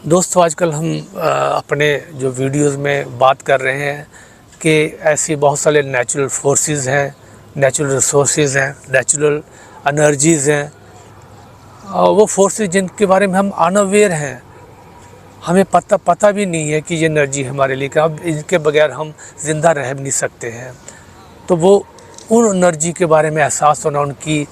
दोस्तों आजकल हम अपने जो वीडियोस में बात कर रहे हैं कि ऐसी बहुत सारे नेचुरल फोर्सेस हैं, नेचुरल रिसोर्सेज हैं, नेचुरल एनर्जीज़ हैं, वो फोर्सेस जिनके बारे में हम अनअवेयर हैं, हमें पता भी नहीं है कि ये एनर्जी हमारे लिए क्या, इनके बगैर हम ज़िंदा रह भी नहीं सकते हैं। तो वो उन एनर्जी के बारे में एहसास होना, उनकी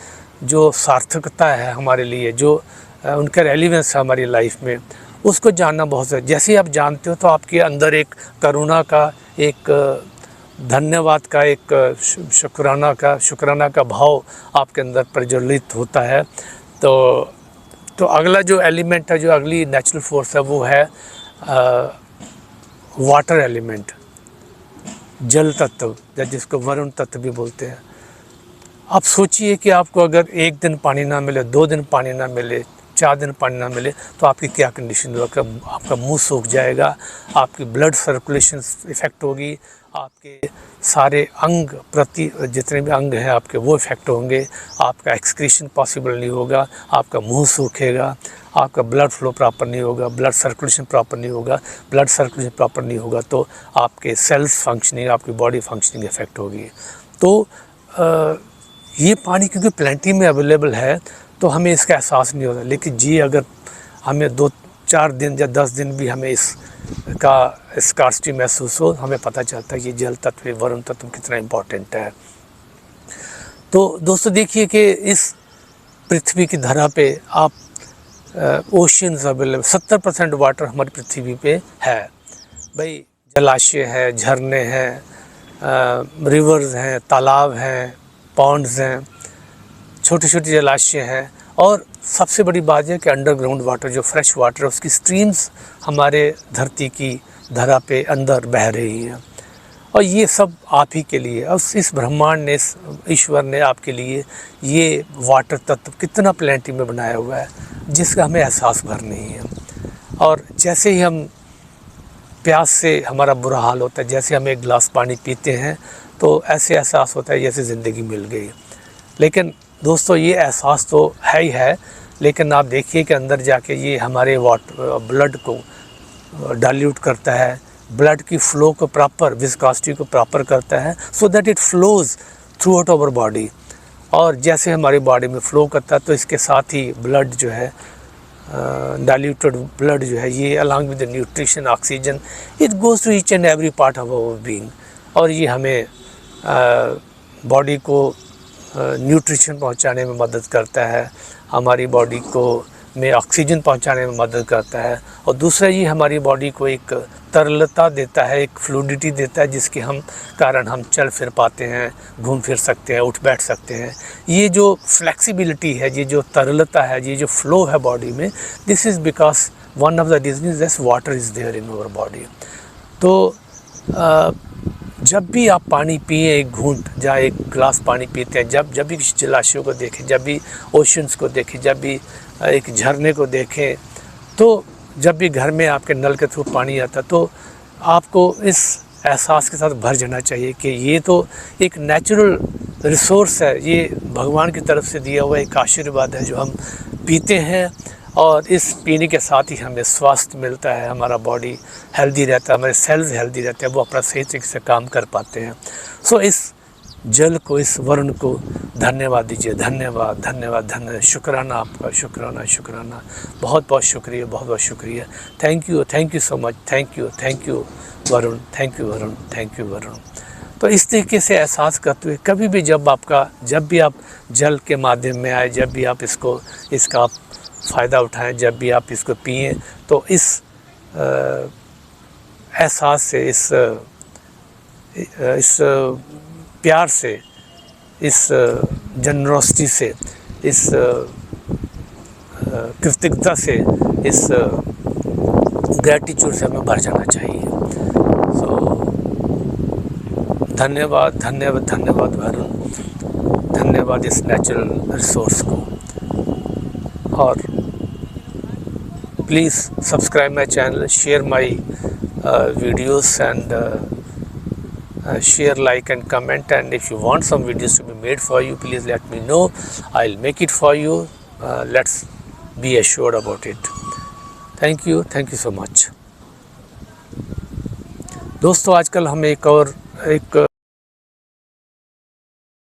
जो सार्थकता है हमारे लिए, जो उनका रेलिवेंस है हमारी लाइफ में, उसको जानना बहुत ज़रूरी। जैसे ही आप जानते हो तो आपके अंदर एक करुणा का, एक धन्यवाद का, एक शुक्राना का भाव आपके अंदर प्रज्वलित होता है। तो अगला जो एलिमेंट है, जो अगली नेचुरल फोर्स है, वो है वाटर एलिमेंट, जल तत्व, जिसको वरुण तत्व भी बोलते हैं। आप सोचिए कि आपको अगर एक दिन पानी ना मिले, 2 दिन पानी ना मिले, 4 दिन पानी ना मिले तो आपकी क्या कंडीशन होगा। आपका मुंह सूख जाएगा, आपकी ब्लड सर्कुलेशन इफ़ेक्ट होगी, आपके सारे अंग प्रति जितने भी अंग हैं आपके वो इफ़ेक्ट होंगे, आपका एक्सक्रीशन पॉसिबल नहीं होगा, आपका मुंह सूखेगा, आपका ब्लड फ्लो प्रॉपर नहीं होगा, ब्लड सर्कुलेशन प्रॉपर नहीं होगा। ब्लड सर्कुलेशन प्रॉपर नहीं होगा तो आपके सेल्स फंक्शनिंग, आपकी बॉडी फंक्शनिंग इफ़ेक्ट होगी। तो ये पानी क्योंकि प्लेंटी में अवेलेबल है तो हमें इसका एहसास नहीं होता। लेकिन जी अगर हमें 2-4 दिन या 10 दिन भी हमें इसका स्कार्सिटी महसूस हो, हमें पता चलता है कि जल तत्व, वरुण तत्व कितना इम्पोर्टेंट है। तो दोस्तों देखिए कि इस पृथ्वी की धरा पे आप ओशियंस अवेलेबल, 70% वाटर हमारी पृथ्वी पे है भाई। जलाशय है, झरने हैं, रिवर्स हैं, तालाब हैं, पॉन्ड्स हैं, छोटे छोटे जलाशय हैं, और सबसे बड़ी बात है कि अंडरग्राउंड वाटर, जो फ्रेश वाटर है, उसकी स्ट्रीम्स हमारे धरती की धरा पे अंदर बह रही हैं। और ये सब आप ही के लिए, और इस ब्रह्मांड ने, इस ईश्वर ने आपके लिए ये वाटर तत्व कितना प्लेंटी में बनाया हुआ है, जिसका हमें एहसास भर नहीं है। और जैसे ही हम प्यास से हमारा बुरा हाल होता है, जैसे हम एक गिलास पानी पीते हैं तो ऐसे एहसास होता है जैसे ज़िंदगी मिल गई। लेकिन दोस्तों ये एहसास तो है ही है, लेकिन आप देखिए कि अंदर जाके ये हमारे ब्लड को डाइल्यूट करता है, ब्लड की फ़्लो को प्रॉपर, विस्कोसिटी को प्रॉपर करता है, so that it flows throughout our body. और जैसे हमारी बॉडी में फ़्लो करता है तो इसके साथ ही ब्लड जो है, डाइल्यूटेड ब्लड जो है, ये along with the nutrition, oxygen, it goes to each and every part of our being. और ये हमें बॉडी को न्यूट्रिशन पहुंचाने में मदद करता है, हमारी बॉडी को में ऑक्सीजन पहुंचाने में मदद करता है। और दूसरा ये हमारी बॉडी को एक तरलता देता है, एक फ्लूइडिटी देता है, जिसके कारण हम चल फिर पाते हैं, घूम फिर सकते हैं, उठ बैठ सकते हैं। ये जो फ्लेक्सिबिलिटी है, ये जो तरलता है, ये जो फ्लो है बॉडी में, this is because one of the reason that water is there in our body. तो जब भी आप पानी पिए, एक घूंट या एक गिलास पानी पीते हैं, जब भी किसी जलाशयों को देखें, जब भी ओशंस को देखें, जब भी एक झरने को देखें, तो जब भी घर में आपके नल के थ्रू पानी आता तो आपको इस एहसास के साथ भर जाना चाहिए कि ये तो एक नेचुरल रिसोर्स है, ये भगवान की तरफ से दिया हुआ एक आशीर्वाद है जो हम पीते हैं। और इस पीने के साथ ही हमें स्वास्थ्य मिलता है, हमारा बॉडी हेल्दी रहता है, हमारे सेल्स हेल्दी रहते हैं, वो अपना सही तरीके से काम कर पाते हैं। सो इस जल को, इस वरुण को धन्यवाद दीजिए। धन्यवाद, धन्यवाद, धन्यवाद, शुक्राना आपका, शुक्राना, शुक्राना, बहुत बहुत शुक्रिया, बहुत बहुत शुक्रिया। Thank you so much, thank you Varun, thank you Varun, thank you Varun. तो इस तरीके से एहसास करते हुए कभी भी जब भी आप जल के माध्यम में आए, जब भी आप इसका आप फ़ायदा उठाएं, जब भी आप इसको पिएं, तो इस एहसास से, इस प्यार से, इस जनरोसिटी से, इस कृतज्ञता से, इस ग्रैटिट्यूड से हमें भर जाना चाहिए। सो धन्यवाद, धन्यवाद, धन्यवाद वरुण, धन्यवाद इस नेचुरल रिसोर्स को। और please subscribe my channel, share my videos, and share, like and comment. And if you want some videos to be made for you, please let me know, I'll make it for you. Let's be assured about it. Thank you so much. दोस्तों आजकल हम एक